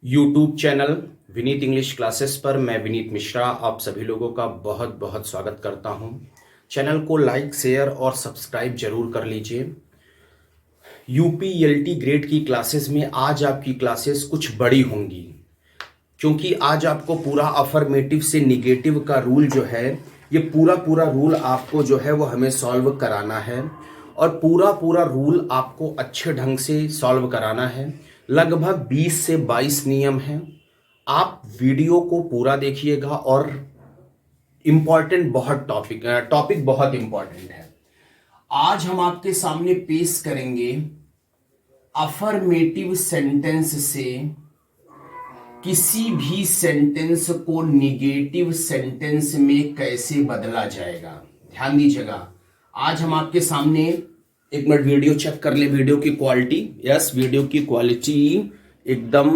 YouTube channel Vineet English classes पर मैं विनीत मिश्रा आप सभी लोगों का बहुत बहुत स्वागत करता हूं। चैनल को लाइक शेयर और सब्सक्राइब जरूर कर लीजिए। यूपीएलटी ग्रेड की क्लासेस में आज आपकी क्लासेस कुछ बड़ी होंगी, क्योंकि आज आपको पूरा अफर्मेटिव से निगेटिव का रूल जो है, ये पूरा रूल आपको जो है वो हमें सॉल्व कराना है और पूरा रूल आपको अच्छे ढंग से सॉल्व कराना है। लगभग 20 से 22 नियम हैं। आप वीडियो को पूरा देखिएगा और इम्पॉर्टेंट बहुत टॉपिक बहुत इंपॉर्टेंट है। आज हम आपके सामने पेश करेंगे अफर्मेटिव सेंटेंस से किसी भी सेंटेंस को निगेटिव सेंटेंस में कैसे बदला जाएगा। ध्यान दीजिएगा, आज हम आपके सामने, एक मिनट वीडियो चेक कर ले, वीडियो की क्वालिटी। यस, वीडियो की क्वालिटी एकदम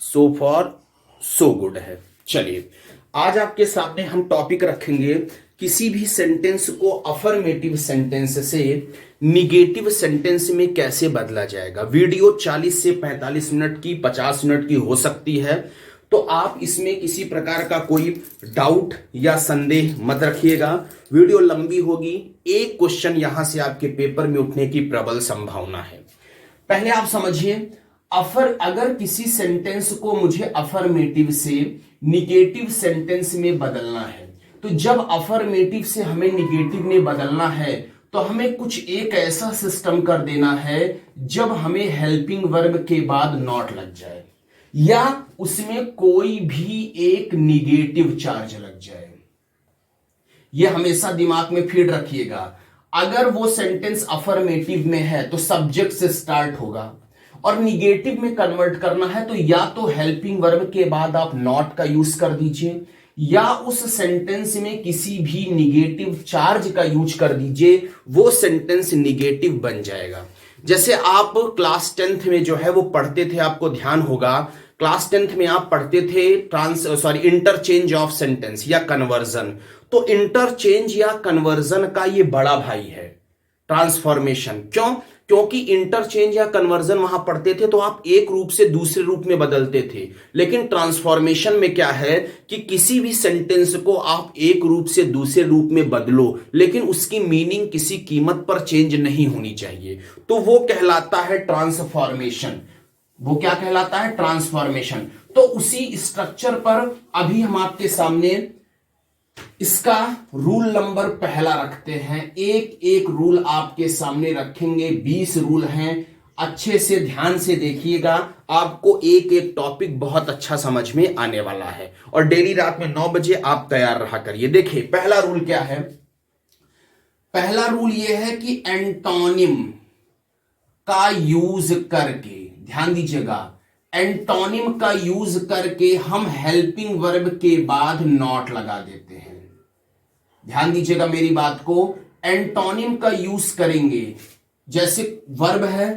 सो फॉर सो गुड है। चलिए, आज आपके सामने हम टॉपिक रखेंगे किसी भी सेंटेंस को अफर्मेटिव सेंटेंस से निगेटिव सेंटेंस में कैसे बदला जाएगा। वीडियो 40 से 45 मिनट की, 50 मिनट की हो सकती है, तो आप इसमें किसी प्रकार का कोई डाउट या संदेह मत रखिएगा। वीडियो लंबी होगी, एक क्वेश्चन यहां से आपके पेपर में उठने की प्रबल संभावना है। पहले आप समझिए, अगर किसी सेंटेंस को मुझे अफर्मेटिव से निगेटिव सेंटेंस में बदलना है, तो जब अफर्मेटिव से हमें निगेटिव में बदलना है तो हमें कुछ एक ऐसा सिस्टम कर देना है जब हमें हेल्पिंग वर्ब के बाद नॉट लग जाए या उसमें कोई भी एक निगेटिव चार्ज लग जाए। यह हमेशा दिमाग में फीड रखिएगा। अगर वो सेंटेंस अफर्मेटिव में है तो सब्जेक्ट से स्टार्ट होगा, और निगेटिव में कन्वर्ट करना है तो या तो हेल्पिंग वर्ब के बाद आप नॉट का यूज कर दीजिए या उस सेंटेंस में किसी भी निगेटिव चार्ज का यूज कर दीजिए, वो सेंटेंस निगेटिव बन जाएगा। जैसे आप क्लास 10th में जो है वो पढ़ते थे, आपको ध्यान होगा, क्लास 10th में आप पढ़ते थे इंटरचेंज ऑफ सेंटेंस या कन्वर्जन। तो इंटरचेंज या कन्वर्जन का ये बड़ा भाई है ट्रांसफॉर्मेशन। क्यों? क्योंकि इंटरचेंज या कन्वर्जन वहां पढ़ते थे तो आप एक रूप से दूसरे रूप में बदलते थे, लेकिन ट्रांसफॉर्मेशन में क्या है कि किसी भी सेंटेंस को आप एक रूप से दूसरे रूप में बदलो, लेकिन उसकी मीनिंग किसी कीमत पर चेंज नहीं होनी चाहिए, तो वो कहलाता है ट्रांसफॉर्मेशन। वो क्या कहलाता है? ट्रांसफॉर्मेशन। तो उसी स्ट्रक्चर पर अभी हम आपके सामने इसका रूल नंबर पहला रखते हैं। एक एक रूल आपके सामने रखेंगे, 20 रूल हैं। अच्छे से ध्यान से देखिएगा, आपको एक एक टॉपिक बहुत अच्छा समझ में आने वाला है और डेली रात में 9 बजे आप तैयार रहा करिए। देखिए, पहला रूल क्या है? पहला रूल यह है कि एंटोनिम का यूज करके, ध्यान दीजिएगा, एंटोनिम का यूज करके हम हेल्पिंग वर्ब के बाद नॉट लगा देते हैं। ध्यान दीजिएगा मेरी बात को, एंटोनिम का यूज करेंगे, जैसे वर्ब है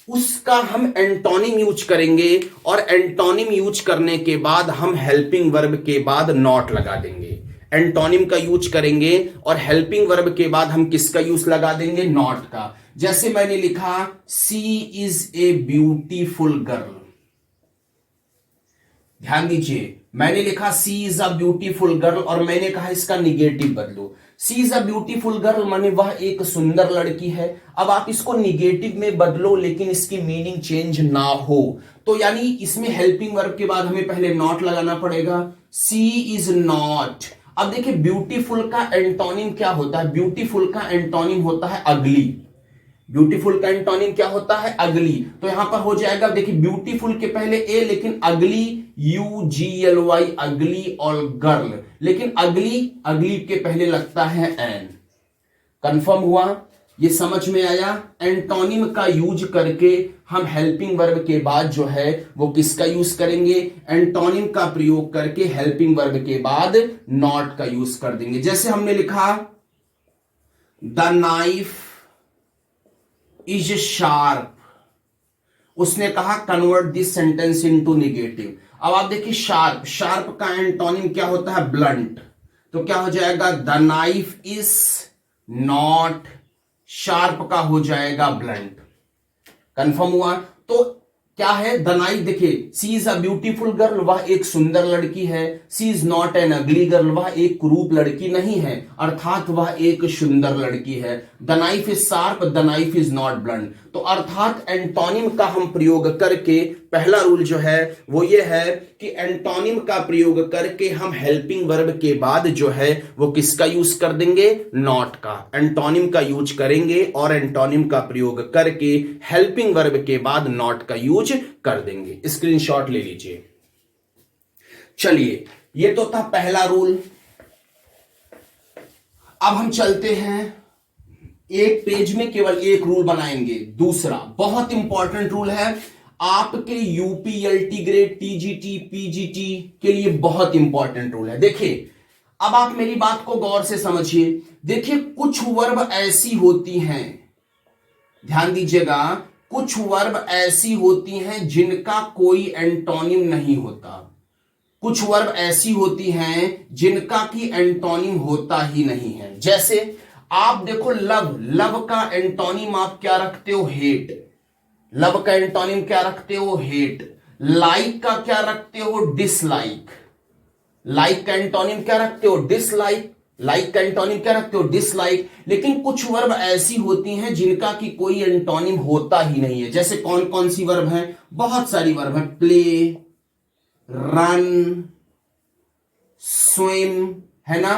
उसका हम एंटोनिम यूज करेंगे और एंटोनिम यूज करने के बाद हम हेल्पिंग वर्ब के बाद नॉट लगा देंगे। एंटोनिम का यूज करेंगे और हेल्पिंग वर्ब के बाद हम किसका यूज लगा देंगे? नॉट का। जैसे मैंने लिखा, सी इज ए ब्यूटीफुल गर्ल। ध्यान दीजिए, मैंने लिखा सी इज अ ब्यूटीफुल गर्ल और मैंने कहा इसका निगेटिव बदलो। सी इज अ ब्यूटीफुल गर्ल माने वह एक सुंदर लड़की है। अब आप इसको निगेटिव में बदलो लेकिन इसकी मीनिंग चेंज ना हो, तो यानी इसमें हेल्पिंग वर्ब के बाद हमें पहले नॉट लगाना पड़ेगा। सी इज नॉट। अब देखिए, ब्यूटीफुल का एंटोनिम क्या होता है? ब्यूटीफुल का एंटोनिम होता है अगली। ब्यूटीफुल का एंटोनिम क्या होता है? अगली। तो यहां पर हो जाएगा, देखिए, ब्यूटीफुल के पहले ए लेकिन अगली UGLY, अगली, और गर्ल, लेकिन अगली के पहले लगता है एन। कंफर्म हुआ? ये समझ में आया? एंटोनिम का यूज करके हम हेल्पिंग वर्ब के बाद जो है वो किसका यूज करेंगे? एंटोनिम का प्रयोग करके हेल्पिंग वर्ब के बाद नॉट का यूज कर देंगे। जैसे हमने लिखा, द नाइफ इज शार्प। उसने कहा convert this sentence into negative. अब आप देखिए, शार्प, शार्प का एंटोनिम क्या होता है? ब्लंट। तो क्या हो जाएगा? The knife is not sharp का हो जाएगा ब्लंट। कंफर्म हुआ? तो क्या है द नाइट, देखिए she is a beautiful girl, वह एक सुंदर लड़की है। She is not an ugly girl, वह एक कुरूप लड़की नहीं है, अर्थात वह एक सुंदर लड़की है। The knife is sharp, the knife is not blunt. तो अर्थात एंटोनिम का हम प्रयोग करके, पहला रूल जो है वो ये है कि एंटोनिम का प्रयोग करके हम हेल्पिंग वर्ब के बाद जो है वो किसका यूज कर देंगे, नॉट का। एंटोनिम का यूज करेंगे और एंटोनिम का प्रयोग करके हेल्पिंग वर्ब के बाद नॉट का यूज कर देंगे। स्क्रीनशॉट ले लीजिए। चलिए, ये तो था पहला रूल। अब हम चलते हैं, एक पेज में केवल एक रूल बनाएंगे। दूसरा बहुत इंपॉर्टेंट रूल है आपके यूपीएलटी ग्रेड, टीजीटी, पीजीटी के लिए बहुत इंपॉर्टेंट रूल है। देखिए, अब आप मेरी बात को गौर से समझिए। देखिए, कुछ वर्ब ऐसी होती हैं, ध्यान दीजिएगा, कुछ वर्ब ऐसी होती हैं जिनका कोई एंटोनिम नहीं होता। कुछ वर्ब ऐसी होती हैं जिनका की एंटोनिम होता ही नहीं है। जैसे आप देखो, लव, लव का एंटोनिम आप क्या रखते हो, हेट। लव का एंटोनिम क्या रखते हो, हेट। लाइक का क्या रखते हो, डिसलाइक। लाइक का एंटोनिम क्या रखते हो, डिसलाइक। लाइक का एंटोनिम क्या रखते हो, डिसलाइक। लेकिन कुछ वर्ब ऐसी होती हैं जिनका की कोई एंटोनिम होता ही नहीं है। जैसे कौन कौन सी वर्ब हैं, बहुत सारी वर्ब है। प्ले, रन, स्विम, है ना।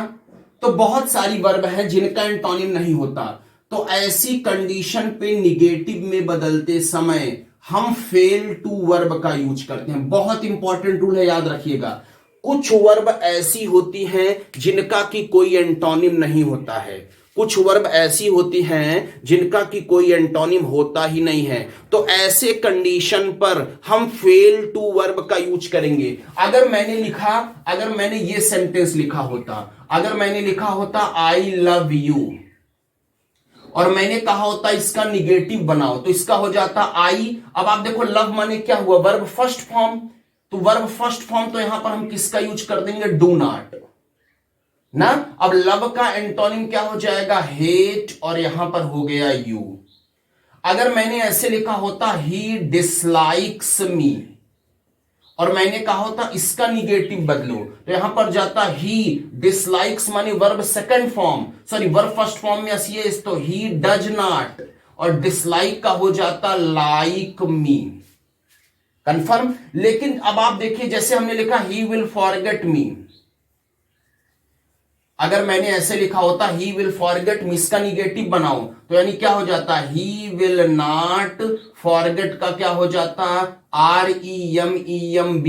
तो बहुत सारी वर्ब है जिनका एंटोनिम नहीं होता। तो ऐसी कंडीशन पे निगेटिव में बदलते समय हम फेल टू वर्ब का यूज करते हैं। बहुत इंपॉर्टेंट रूल है, याद रखिएगा। कुछ वर्ब ऐसी होती हैं जिनका की कोई एंटोनिम नहीं होता है। कुछ वर्ब ऐसी होती हैं जिनका की कोई एंटोनिम होता ही नहीं है। तो ऐसे कंडीशन पर हम फेल टू वर्ब का यूज करेंगे। अगर मैंने ये सेंटेंस लिखा होता, अगर मैंने लिखा होता आई लव यू और मैंने कहा होता इसका निगेटिव बनाओ, तो इसका हो जाता आई। अब आप देखो, लव माने क्या हुआ, वर्ब फर्स्ट फॉर्म। तो वर्ब फर्स्ट फॉर्म, तो यहां पर हम किसका यूज कर देंगे, डू नॉट ना। अब लव का एंटोनिम क्या हो जाएगा, हेट, और यहां पर हो गया यू। अगर मैंने ऐसे लिखा होता ही डिसलाइक्स मी और मैंने कहा होता इसका निगेटिव बदलो, तो यहां पर जाता ही डिसलाइक्स माने verb second form, sorry verb first form में एस, तो ही डज नॉट, और डिसलाइक का हो जाता लाइक मी। कंफर्म। लेकिन अब आप देखिए, जैसे हमने लिखा ही विल फॉरगेट मी, अगर मैंने ऐसे लिखा होता ही विल फॉरगेट मी, इसका निगेटिव बनाओ, तो यानी क्या हो जाता, ही विल नॉट, फॉरगेट का क्या हो जाता, REMEMBER,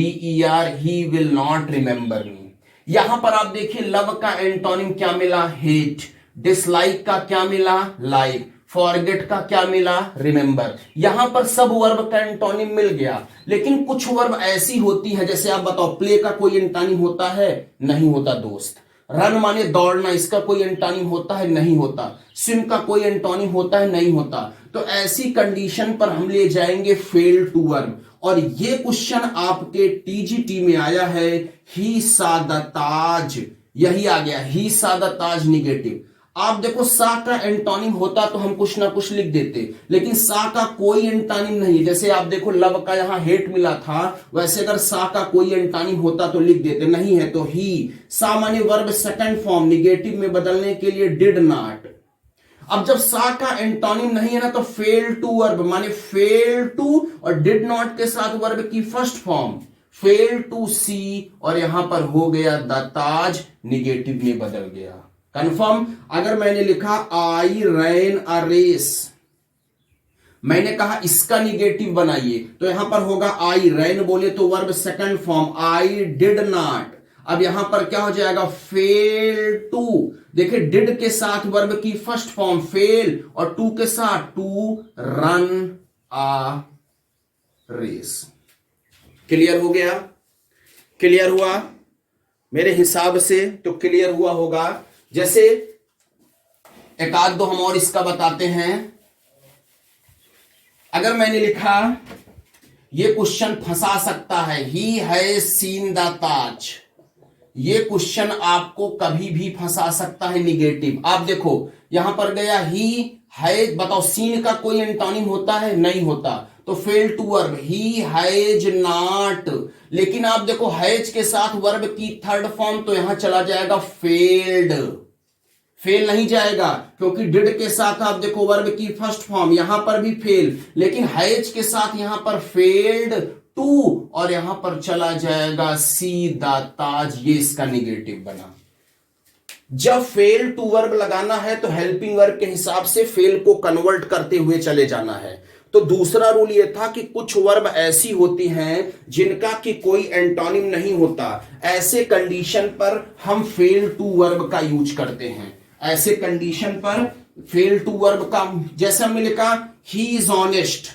he will not remember मी। यहां पर आप देखिए, लव का एंटोनिम क्या मिला, हेट। डिसलाइक का क्या मिला, लाइक। फॉरगेट का क्या मिला, रिमेंबर। यहां पर सब वर्ब का एंटोनिम मिल गया। लेकिन कुछ वर्ब ऐसी होती है, जैसे आप बताओ, प्ले का कोई एंटोनिम होता है, नहीं होता दोस्त। रन माने दौड़ना, इसका कोई एंटोनिम होता है, नहीं होता। स्विम का कोई एंटोनिम होता है, नहीं होता। तो ऐसी कंडीशन पर हम ले जाएंगे फेल टू वर्ब। और ये क्वेश्चन आपके टीजीटी में आया है, ही सा द ताज, यही आ गया, ही सा द ताज निगेटिव। आप देखो, सा का एंटोनिम होता तो हम कुछ ना कुछ लिख देते, लेकिन सा का कोई एंटोनिम नहीं। जैसे आप देखो, लव का यहां हेट मिला था, वैसे अगर सा का कोई एंटोनिम होता तो लिख देते, नहीं है तो ही। सा माने वर्ब सेकंड फॉर्म, निगेटिव में बदलने के लिए डिड नॉट। अब जब सा का एंटोनिम नहीं है ना, तो फेल टू वर्ब माने फेल टू और डिड नॉट के साथ वर्ब की फर्स्ट फॉर्म, फेल टू सी, और यहां पर हो गया द ताज, निगेटिव में बदल गया। कंफर्म। अगर मैंने लिखा आई रैन अ रेस, मैंने कहा इसका निगेटिव बनाइए, तो यहां पर होगा आई रैन, बोले तो verb second form, I did not. अब यहां पर क्या हो जाएगा, फेल टू। देखिए, डिड के साथ वर्ब की फर्स्ट फॉर्म फेल, और टू के साथ to run a race. Clear हो गया, क्लियर हुआ मेरे हिसाब से तो क्लियर हुआ होगा। जैसे एक आध दो हम और इसका बताते हैं। अगर मैंने लिखा, ये क्वेश्चन फंसा सकता है, ही है सीन द ताज, ये क्वेश्चन आपको कभी भी फंसा सकता है, निगेटिव। आप देखो, यहां पर गया ही है, बताओ सीन का कोई एंटोनिम होता है, नहीं होता। तो fail to verb, he has not. लेकिन आप देखो हैज के साथ वर्ब की थर्ड फॉर्म, तो यहां चला जाएगा फेल्ड, फेल नहीं जाएगा, क्योंकि डिड के साथ आप देखो वर्ब की फर्स्ट फॉर्म, यहां पर भी फेल, लेकिन हैज के साथ यहां पर फेल्ड टू, और यहां पर चला जाएगा सी द ताज, ये इसका निगेटिव बना। जब फेल टू वर्ब लगाना है तो हेल्पिंग वर्ब के हिसाब से फेल को कन्वर्ट करते हुए चले जाना है। तो दूसरा रूल यह था कि कुछ वर्ब ऐसी होती हैं जिनका कि कोई एंटोनिम नहीं होता, ऐसे कंडीशन पर हम फेल टू वर्ब का यूज करते हैं। ऐसे कंडीशन पर फेल टू वर्ब का, जैसे हमने लिखा ही इज ऑनेस्ट,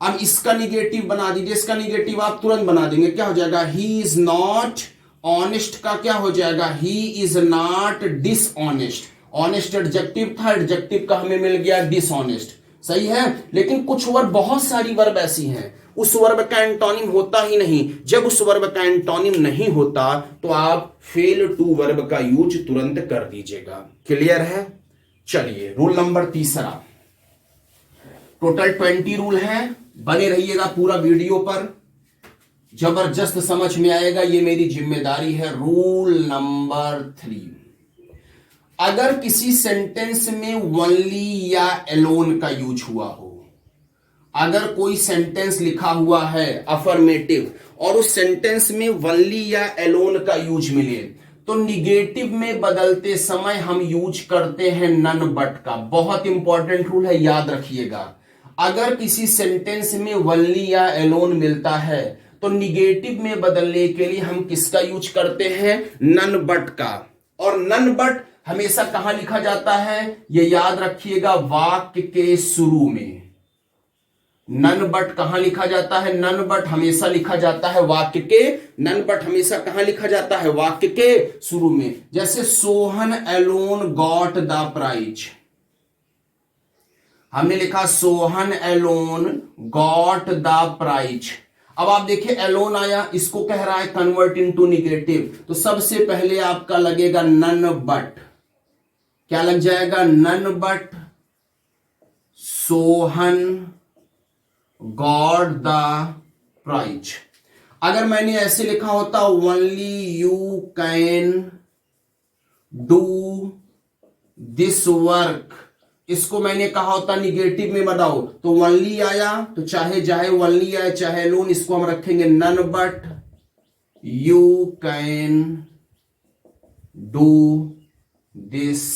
अब इसका निगेटिव बना दीजिए, इसका निगेटिव आप तुरंत बना देंगे, क्या हो जाएगा, ही इज नॉट ऑनेस्ट का क्या हो जाएगा, he is not dishonest. Honest adjective था, एडजेक्टिव का हमें मिल गया डिसऑनेस्ट, सही है। लेकिन कुछ वर्ब, बहुत सारी वर्ब ऐसी हैं उस वर्ब का एंटोनिम होता ही नहीं। जब उस वर्ब का एंटोनिम नहीं होता तो आप फेल टू वर्ब का यूज तुरंत कर दीजिएगा। क्लियर है? चलिए रूल नंबर तीसरा, टोटल 20 रूल हैं, बने रहिएगा पूरा वीडियो पर, जबरदस्त समझ में आएगा, ये मेरी जिम्मेदारी है। रूल नंबर 3, अगर किसी सेंटेंस में ओनली या एलोन का यूज हुआ हो, अगर कोई सेंटेंस लिखा हुआ है अफर्मेटिव और उस सेंटेंस में ओनली या एलोन का यूज मिले, तो निगेटिव में बदलते समय हम यूज करते हैं नन बट का। बहुत इंपॉर्टेंट रूल है, याद रखिएगा। अगर किसी सेंटेंस में ओनली या एलोन मिलता है तो निगेटिव में बदलने के लिए हम किसका यूज करते हैं, नन बट का। और नन बट हमेशा कहां लिखा जाता है, यह याद रखिएगा, वाक्य के शुरू में। नन बट कहां लिखा जाता है, नन बट हमेशा लिखा जाता है वाक्य के, नन बट हमेशा कहां लिखा जाता है, वाक्य के शुरू में। जैसे Sohan alone got the prize, हमने लिखा Sohan alone got the prize. अब आप देखिए एलोन आया, इसको कह रहा है कन्वर्ट इनटू निगेटिव, तो सबसे पहले आपका लगेगा नन बट, क्या लग जाएगा, none but Sohan got the prize. अगर मैंने ऐसे लिखा होता only you can do this work, इसको मैंने कहा होता निगेटिव में बताओ, तो ओनली आया, तो चाहे चाहे ओनली आए चाहे एलोन, इसको हम रखेंगे none but you can do this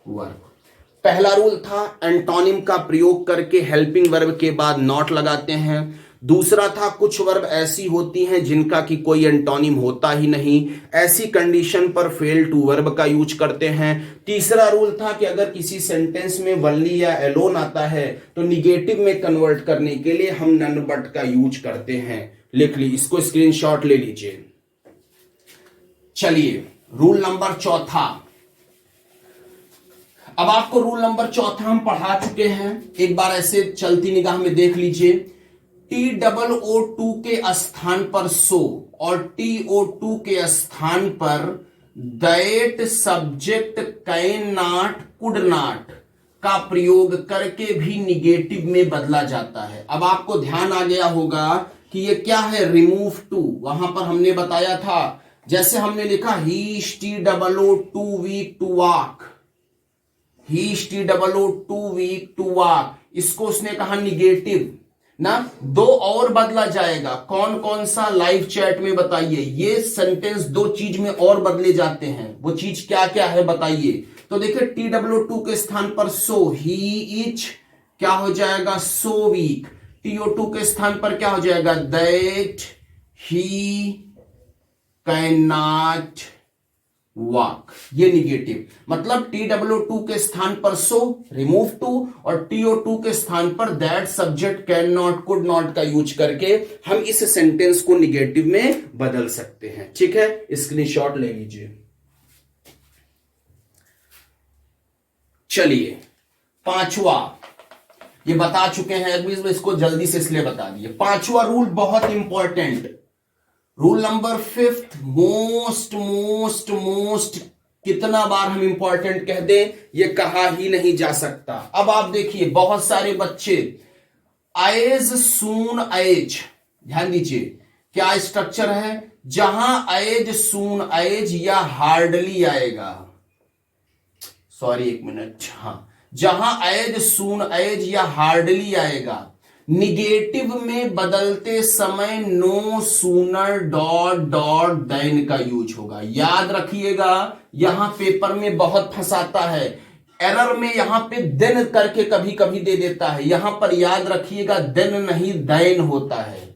work. पहला रूल था एंटोनिम का प्रयोग करके हेल्पिंग वर्ब के बाद नॉट लगाते हैं। दूसरा था कुछ वर्ब ऐसी होती हैं जिनका कि कोई एंटोनिम होता ही नहीं, ऐसी कंडीशन पर फेल टू वर्ब का यूज करते हैं। तीसरा रूल था कि अगर किसी सेंटेंस में ओनली या एलोन आता है तो निगेटिव में कन्वर्ट करने के लिए हम नन बट का यूज करते हैं। लिख ली, इसको स्क्रीनशॉट ले लीजिए। चलिए रूल नंबर चौथा, अब आपको रूल नंबर चौथा हम पढ़ा चुके हैं, एक बार ऐसे चलती निगाह में देख लीजिए। TOO2 के स्थान पर सो और TO2 के स्थान पर that, subject, can not, could not का प्रयोग करके भी निगेटिव में बदला जाता है। अब आपको ध्यान आ गया होगा कि ये क्या है, रिमूव टू। वहां पर हमने बताया था, जैसे हमने लिखा he TOO too weak to walk, he TOO too weak to walk, इसको उसने कहा निगेटिव ना। दो और बदला जाएगा, कौन कौन सा, लाइव चैट में बताइए। ये सेंटेंस दो चीज में और बदले जाते हैं, वो चीज क्या क्या है बताइए। तो देखिए TOO के स्थान पर सो, ही इज क्या हो जाएगा, सो वीक। TO2 के स्थान पर क्या हो जाएगा, that he can not walk, ये निगेटिव। मतलब TOO के स्थान पर सो, रिमूव टू, और TO2 के स्थान पर that, subject, can not, could not का यूज करके हम इस सेंटेंस को निगेटिव में बदल सकते हैं। ठीक है, स्क्रीनशॉट ले लीजिए। चलिए पांचवा, ये बता चुके हैं इसको जल्दी से इसलिए बता दिए। पांचवा रूल बहुत important, rule number 5, most most most, कितना बार हम इंपॉर्टेंट कह दें ये कहा ही नहीं जा सकता। अब आप देखिए बहुत सारे बच्चे एज सून एज, ध्यान दीजिए क्या स्ट्रक्चर है, जहां एज सून एज या हार्डली आएगा, सॉरी एक मिनट, हाँ, जहां एज सून एज या हार्डली आएगा, निगेटिव में बदलते समय no sooner dot dot then का यूज होगा। याद रखिएगा, यहां पेपर में बहुत फंसाता है, एरर में यहां पे देन करके कभी कभी दे देता है, यहां पर याद रखिएगा देन नहीं देन होता है।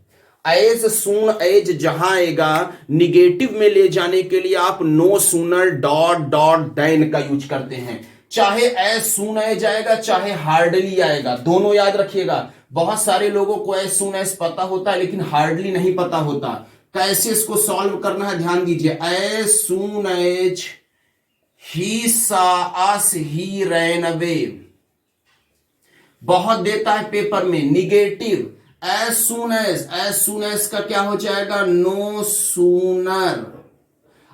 एज सून एज जहां आएगा निगेटिव में ले जाने के लिए आप no sooner dot dot then का यूज करते हैं। चाहे एज सून एज आएगा चाहे हार्डली आएगा, दोनों याद रखिएगा। बहुत सारे लोगों को एज सून एज पता होता है लेकिन हार्डली नहीं पता होता। कैसे इसको सॉल्व करना है ध्यान दीजिए। एज सून एज ही सा अस ही रैन अवे, बहुत देता है पेपर में निगेटिव। एज सून एज का क्या हो जाएगा, नो सूनर।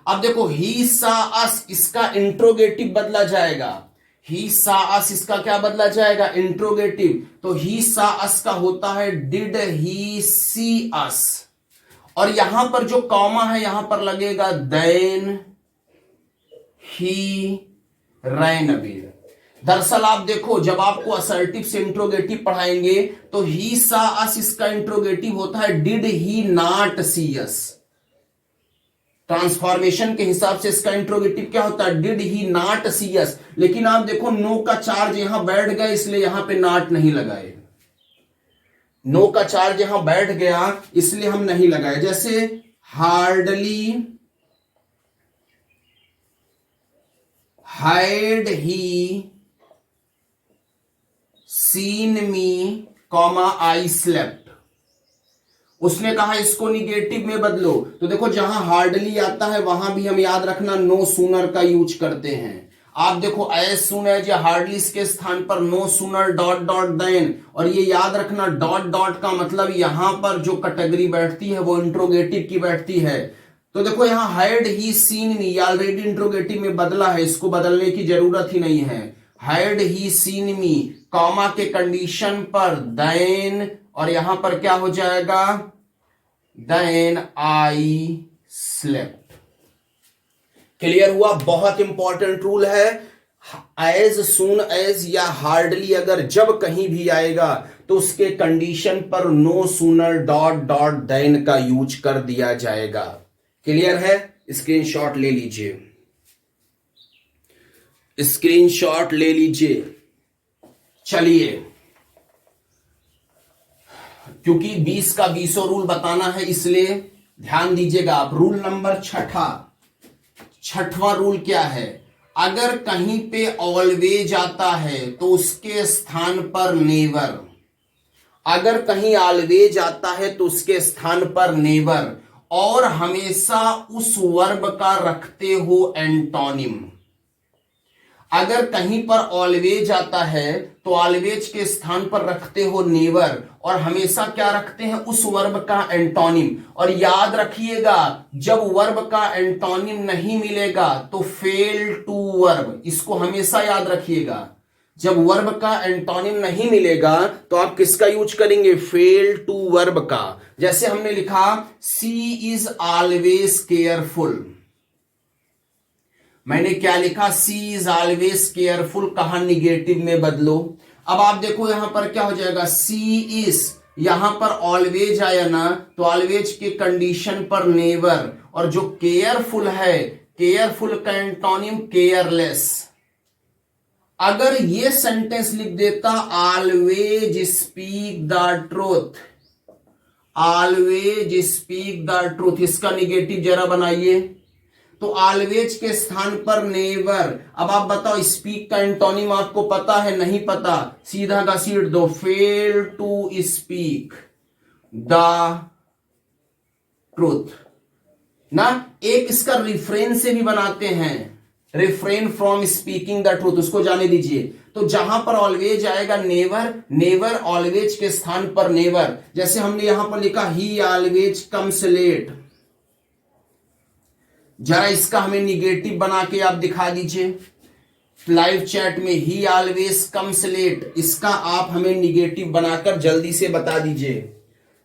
अब देखो ही सा अस, इसका इंट्रोगेटिव बदला जाएगा, ही सा अस इसका क्या बदला जाएगा, इंट्रोगेटिव। तो ही सा अस का होता है डिड ही सी अस, और यहां पर जो कॉमा है यहां पर लगेगा देन ही रैन अवे। दरअसल आप देखो जब आपको असर्टिव से इंट्रोगेटिव पढ़ाएंगे तो ही सा अस इसका इंट्रोगेटिव होता है did he not see us. Transformation के हिसाब से इसका इंट्रोगेटिव क्या होता है, डिड ही नॉट सी अस। लेकिन आप देखो नो का चार्ज यहां बैठ गया इसलिए यहां पे नॉट नहीं लगाए, नो का चार्ज यहां बैठ गया इसलिए हम नहीं लगाए। जैसे hardly had he scene me comma I slept, उसने कहा इसको निगेटिव में बदलो। तो देखो जहां हार्डली आता है वहां भी हम याद रखना नो सूनर का यूज करते हैं। आप देखो एज सून एज या हार्डली के स्थान पर no sooner dot dot then, और ये याद रखना डॉट डॉट का मतलब यहां पर जो कैटेगरी बैठती है वो इंट्रोगेटिव की बैठती है। तो देखो यहां had he scene me already interrogative में बदला है, इसको बदलने की जरूरत ही नहीं है। Had he scene me comma के कंडीशन पर देन, और यहां पर क्या हो जाएगा, देन आई स्लेप्ट। क्लियर हुआ। बहुत इंपॉर्टेंट रूल है, एज सून एज या हार्डली अगर जब कहीं भी आएगा तो उसके कंडीशन पर no sooner dot dot then का यूज कर दिया जाएगा। क्लियर है, स्क्रीनशॉट ले लीजिए, स्क्रीनशॉट ले लीजिए। चलिए, क्योंकि 20 का 20 रूल बताना है इसलिए ध्यान दीजिएगा आप। रूल नंबर छठवां रूल क्या है, अगर कहीं पे ऑलवेज आता है तो उसके स्थान पर नेवर। अगर कहीं ऑलवेज आता है तो उसके स्थान पर नेवर, और हमेशा उस वर्ब का रखते हो एंटोनिम। अगर कहीं पर ऑलवेज आता है तो ऑलवेज के स्थान पर रखते हो नेवर, और हमेशा क्या रखते हैं, उस वर्ब का एंटोनिम। और याद रखिएगा जब वर्ब का एंटोनिम नहीं मिलेगा तो फेल टू वर्ब, इसको हमेशा याद रखिएगा। जब वर्ब का एंटोनिम नहीं मिलेगा तो आप किसका यूज करेंगे, फेल टू वर्ब का। जैसे हमने लिखा सी इज ऑलवेज केयरफुल, मैंने क्या लिखा, सी इज ऑलवेज केयरफुल, कहा निगेटिव में बदलो। अब आप देखो यहां पर क्या हो जाएगा, सी इज, यहां पर ऑलवेज आया ना तो ऑलवेज के कंडीशन पर नेवर, और जो केयरफुल है, केयरफुल का एंटोनिम केयरलेस। अगर ये सेंटेंस लिख देता always speak the truth, always speak the truth, इसका निगेटिव जरा बनाइए। तो ऑलवेज के स्थान पर नेवर। अब आप बताओ स्पीक का एंटोनिम आपको पता है, नहीं पता, सीधा का सीट दो, fail to speak the truth ना। एक इसका रिफ्रेन से भी बनाते हैं, refrain from speaking the truth, उसको जाने दीजिए। तो जहां पर ऑलवेज आएगा नेवर, नेवर ऑलवेज के स्थान पर नेवर। जैसे हमने यहां पर लिखा ही ऑलवेज कम्स लेट, जरा इसका हमें निगेटिव बना के आप दिखा दीजिए। लाइव चैट में ही ऑलवेज कम्स लेट, इसका आप हमें निगेटिव बनाकर जल्दी से बता दीजिए।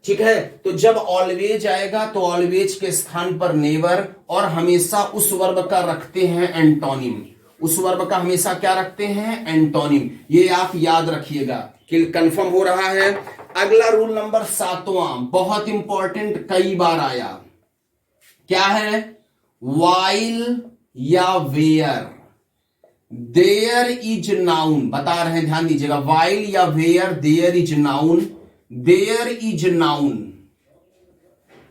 ठीक है, तो जब ऑलवेज आएगा तो ऑलवेज के स्थान पर नेवर, और हमेशा उस वर्ब का रखते हैं एंटोनिम। उस वर्ब का हमेशा क्या रखते हैं? एंटोनिम। ये आप याद रखिएगा कि कंफर्म हो रहा है। अगला रूल नंबर 7वां, बहुत इंपॉर्टेंट, कई बार आया, क्या है? वाइल या वेयर। देयर इज नाउन, बता रहे हैं, ध्यान दीजिएगा। वाइल या where, there is noun, there is noun,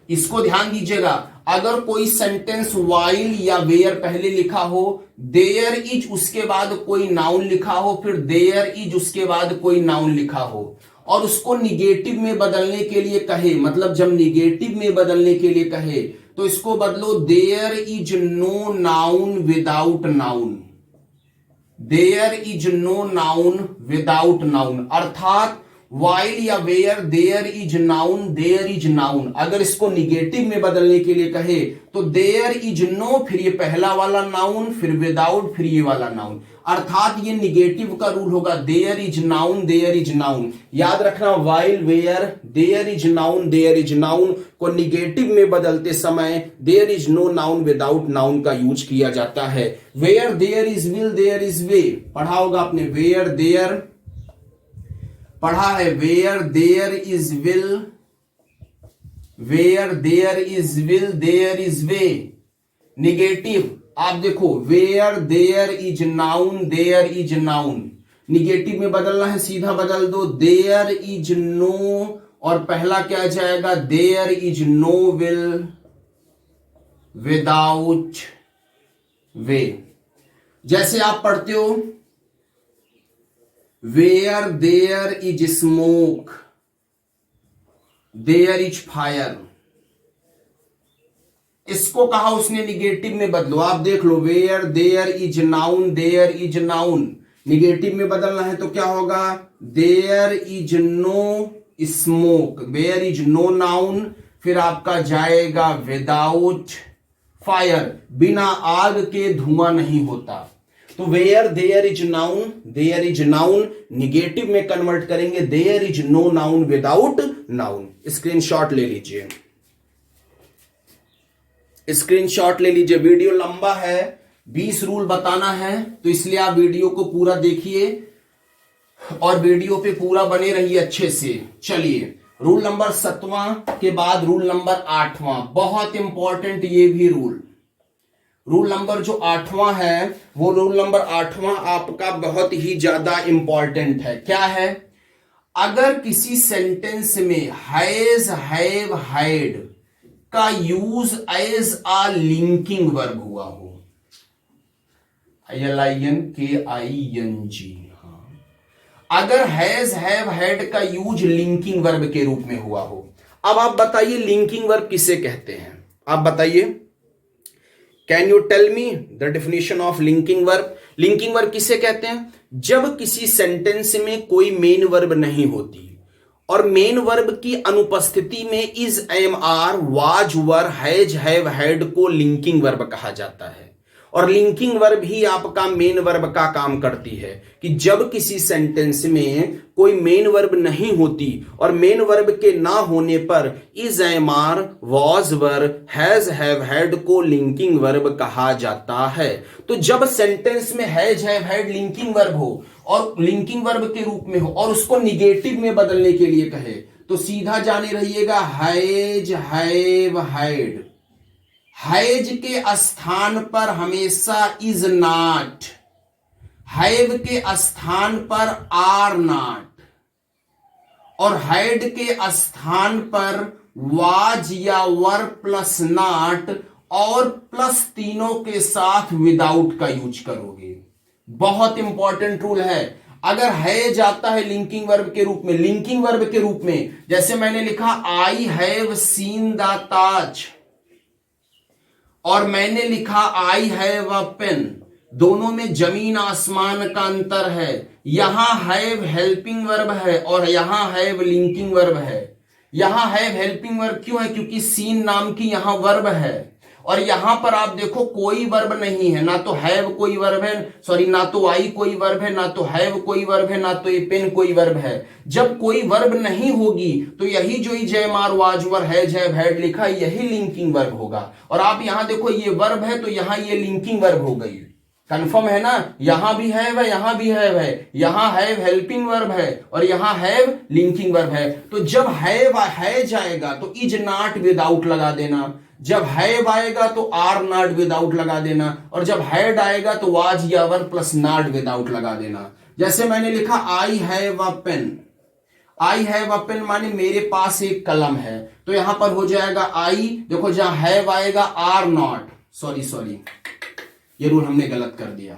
इसको ध्यान दीजिएगा। अगर कोई सेंटेंस वाइल या वेयर पहले लिखा हो, देयर इज उसके बाद कोई नाउन लिखा हो, फिर देयर इज उसके बाद कोई नाउन लिखा हो, और उसको निगेटिव में बदलने के लिए कहे, मतलब जब निगेटिव में बदलने के लिए कहे तो इसको बदलो, there is no noun without noun. There is no noun without noun, अर्थात वाइल या where there is noun, there is noun. अगर इसको निगेटिव में बदलने के लिए कहे तो देयर इज नो, फिर ये पहला वाला नाउन, फिर विदाउट, फिर ये वाला नाउन, अर्थात ये निगेटिव का रूल होगा। There is noun, there is noun, याद रखना। While where there is noun, there is noun को निगेटिव में बदलते समय there is no noun without noun का यूज किया जाता है। Where there is will, there is way, पढ़ा होगा आपने। वेयर देयर पढ़ा है, where there is will, where there is will, there is way. Negative आप देखो, where there is noun, there is noun, negative में बदलना है, सीधा बदल दो, देयर इज नो, और पहला क्या जाएगा? There is no will without way. जैसे आप पढ़ते हो, where there is smoke, there is fire, इसको कहा उसने निगेटिव में बदलो। आप देख लो, where there is noun, there is noun, negative में बदलना है तो क्या होगा? There is no smoke, where is no noun, फिर आपका जाएगा विदाउट फायर, बिना आग के धुआं नहीं होता। तो where there is noun, there is noun, negative में कन्वर्ट करेंगे, there is no noun without noun. Screenshot ले लीजिए, स्क्रीनशॉट ले लीजिए। वीडियो लंबा है, 20 रूल बताना है, तो इसलिए आप वीडियो को पूरा देखिए और वीडियो पे पूरा बने रहिए अच्छे से। चलिए, रूल नंबर 7वां के बाद रूल नंबर 8वां, बहुत इंपॉर्टेंट ये भी रूल। रूल नंबर जो 8वां है, वो रूल नंबर 8वां आपका बहुत ही ज्यादा इंपॉर्टेंट है। क्या है? अगर किसी सेंटेंस में हैज, हैव, हैड का use as a linking verb हुआ हो, LINKING, अगर हैज, हैव, हैड का यूज लिंकिंग वर्ब के रूप में हुआ हो। अब आप बताइए लिंकिंग वर्ब किसे कहते हैं? आप बताइए, can you tell me the definition of linking verb? Linking verb किसे कहते हैं? जब किसी सेंटेंस में कोई मेन वर्ब नहीं होती और मेन वर्ब की अनुपस्थिति में is, am, are, was, were, has, have, had को लिंकिंग वर्ब कहा जाता है। और लिंकिंग वर्ब ही आपका मेन वर्ब का काम करती है कि जब किसी सेंटेंस में कोई मेन वर्ब नहीं होती और मेन वर्ब के ना होने पर is, am, are, was, were, has, have, had को लिंकिंग वर्ब कहा जाता है। तो जब सेंटेंस में has, have, had linking verb हो और लिंकिंग वर्ब के रूप में हो और उसको निगेटिव में बदलने के लिए कहे तो सीधा जाने रहिएगा, हैज, हैव, हैड। हैज के स्थान पर हमेशा इज नॉट, हैव के स्थान पर आर नॉट, और हैड के स्थान पर वाज या वर प्लस नॉट और प्लस तीनों के साथ विदाउट का यूज करोगे। बहुत इंपॉर्टेंट रूल है। अगर है जाता है लिंकिंग वर्ब के रूप में, लिंकिंग वर्ब के रूप में, जैसे मैंने लिखा आई हैव सीन द ताज और मैंने लिखा आई हैव अ पेन, दोनों में जमीन आसमान का अंतर है। यहां हैव हेल्पिंग वर्ब है और यहां हैव लिंकिंग वर्ब है। यहां हैव हेल्पिंग वर्ब क्यों है? क्योंकि सीन नाम की यहां वर्ब है और यहां पर आप देखो कोई वर्ब नहीं है, ना तो हैव कोई वर्ब है, सॉरी ना तो आई कोई वर्ब है, ना तो हैव कोई वर्ब है, ना तो ए पेन कोई वर्ब है। जब कोई वर्ब नहीं होगी तो यही जो जयमार वाजवर है जय हैड लिखा है यही लिंकिंग वर्ब होगा। और आप यहां देखो ये वर्ब है तो यहां ये लिंकिंग वर्ब हो गई। कंफर्म है ना, यहां भी हैव है, यहां भी हैव है, यहां हैव हेल्पिंग वर्ब है और यहां हैव लिंकिंग वर्ब है। तो जब हैव है जाएगा तो इज नॉट विदाउट लगा देना, जब हैव आएगा तो आर नॉट विदाउट लगा देना, और जब हैड आएगा तो वाज या वर प्लस नॉट विदाउट लगा देना। जैसे मैंने लिखा I have a pen, I have a pen माने मेरे पास एक कलम है, तो यहां पर हो जाएगा आई, देखो जहां हैव आएगा आर नॉट, सॉरी ये रूल हमने गलत कर दिया।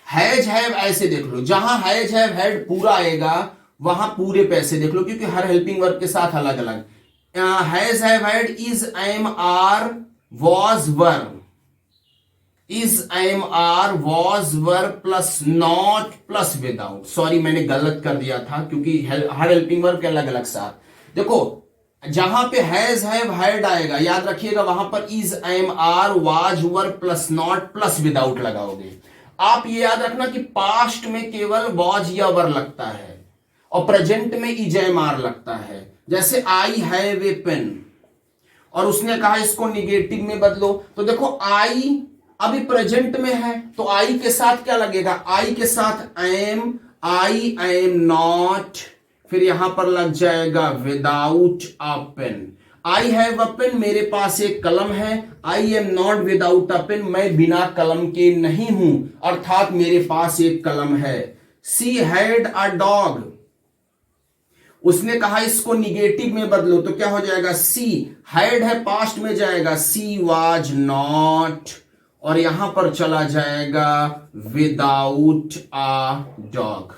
हैज हैव ऐसे देख लो, जहां हैज हैव हैड पूरा आएगा वहां पूरे पैसे देख लो, क्योंकि हर हेल्पिंग वर्ब के साथ अलग अलग। Has have had is am are was were, is am are was were plus not plus without, sorry मैंने गलत कर दिया था क्योंकि हर हेल्पिंग वर्ब के अलग अलग साथ। देखो जहां पे हैज हैव हैड आएगा याद रखिएगा वहां पर is am are was were plus not plus without लगाओगे। आप ये याद रखना कि पास्ट में केवल वाज या वर लगता है और प्रेजेंट में इज एम आर लगता है। जैसे आई हैव ए पेन और उसने कहा इसको निगेटिव में बदलो, तो देखो आई अभी प्रेजेंट में है तो आई के साथ क्या लगेगा, आई के साथ एम, आई एम नॉट, फिर यहां पर लग जाएगा without a pen. I have a pen मेरे पास एक कलम है, I am not without a pen मैं बिना कलम के नहीं हूं, अर्थात मेरे पास एक कलम है। सी हैड अ डॉग, उसने कहा इसको निगेटिव में बदलो तो क्या हो जाएगा, सी हैड है पास्ट में जाएगा सी वाज नॉट, और यहां पर चला जाएगा विदाउट अ डॉग।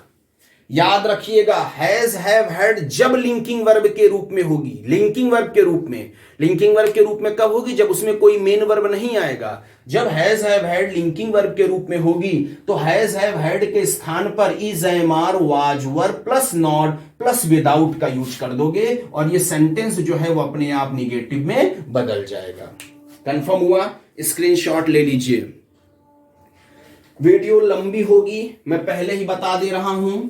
याद रखिएगा हैज हैव हैड जब लिंकिंग वर्ब के रूप में होगी, लिंकिंग वर्ब के रूप में, लिंकिंग वर्ब के रूप में कब होगी, जब उसमें कोई मेन वर्ब नहीं आएगा। जब has have had linking verb के रूप में होगी तो हैज हैव हैड के स्थान पर is am are was were plus not plus without का यूज कर दोगे और ये सेंटेंस जो है वो अपने आप निगेटिव में बदल जाएगा। कंफर्म हुआ, स्क्रीनशॉट ले लीजिए। वीडियो लंबी होगी मैं पहले ही बता दे रहा हूं,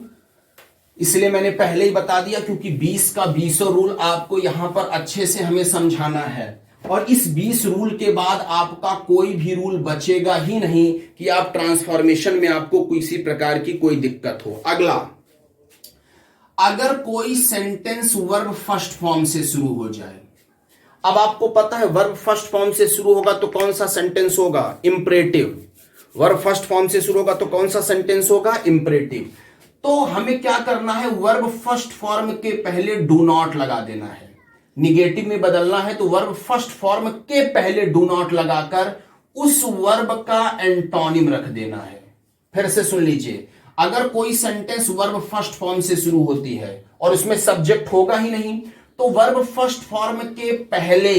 इसलिए मैंने पहले ही बता दिया क्योंकि 20 का 20 रूल आपको यहां पर अच्छे से हमें समझाना है और इस 20 रूल के बाद आपका कोई भी रूल बचेगा ही नहीं कि आप ट्रांसफॉर्मेशन में आपको किसी प्रकार की कोई दिक्कत हो। अगला, अगर कोई सेंटेंस वर्ब फर्स्ट फॉर्म से शुरू हो जाए, अब आपको पता है वर्ब फर्स्ट फॉर्म से शुरू होगा तो कौन सा सेंटेंस होगा, इंपरेटिव। वर्ब फर्स्ट फॉर्म से शुरू होगा तो कौन सा सेंटेंस होगा, इंपरेटिव। तो हमें क्या करना है, वर्ब फर्स्ट फॉर्म के पहले डू नॉट लगा देना है। निगेटिव में बदलना है तो वर्ब फर्स्ट फॉर्म के पहले डू नॉट लगाकर उस वर्ब का एंटोनिम रख देना है। फिर से सुन लीजिए, अगर कोई सेंटेंस वर्ब फर्स्ट फॉर्म से शुरू होती है और उसमें सब्जेक्ट होगा ही नहीं तो वर्ब फर्स्ट फॉर्म के पहले,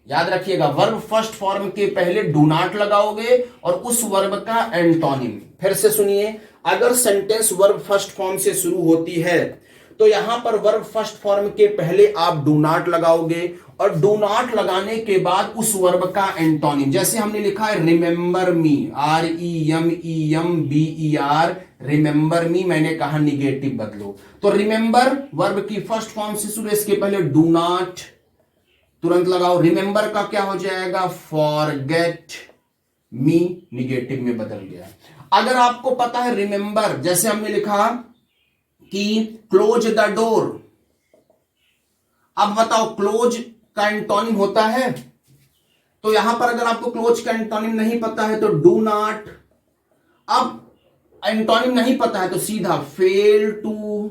याद रखिएगा, वर्ब फर्स्ट फॉर्म के पहले डू नॉट लगाओगे और उस वर्ब का एंटोनिम। फिर से सुनिए, अगर सेंटेंस वर्ब फर्स्ट फॉर्म से शुरू होती है तो यहां पर वर्ब फर्स्ट फॉर्म के पहले आप डू नॉट लगाओगे और डू नॉट लगाने के बाद उस वर्ब का एंटोनिम, जैसे हमने लिखा है रिमेंबर मी, REMEMBER, रिमेंबर मी, मैंने कहा निगेटिव बदलो, तो रिमेंबर वर्ब की फर्स्ट फॉर्म से शुरू, इसके पहले डू नॉट तुरंत लगाओ। रिमेंबर का क्या हो जाएगा, फॉरगेट मी, निगेटिव में बदल गया। अगर आपको पता है रिमेंबर, जैसे हमने लिखा कि क्लोज द डोर, अब बताओ क्लोज का एंटोनिम होता है, तो यहां पर अगर आपको क्लोज का एंटोनिम नहीं पता है तो डू नॉट, अब एंटोनिम नहीं पता है तो सीधा fail to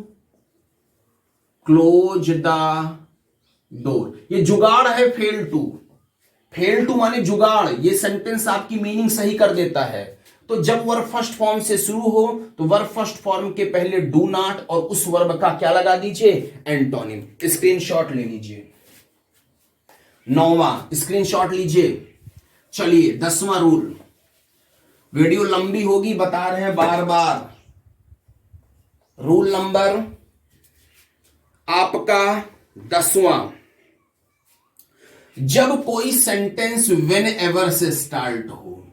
close the door. ये जुगाड़ है फेल टू, फेल टू माने जुगाड़, ये सेंटेंस आपकी मीनिंग सही कर देता है। तो जब वर्ब फर्स्ट फॉर्म से शुरू हो तो वर्ब फर्स्ट फॉर्म के पहले डू नॉट और उस वर्ब का क्या लगा दीजिए, एंटोनिम। स्क्रीनशॉट ले लीजिए। 9वां स्क्रीनशॉट लीजिए। चलिए 10वां रूल, वीडियो लंबी होगी बता रहे हैं बार बार। रूल नंबर आपका 10वां, जब कोई सेंटेंस वेन एवर से स्टार्ट हो,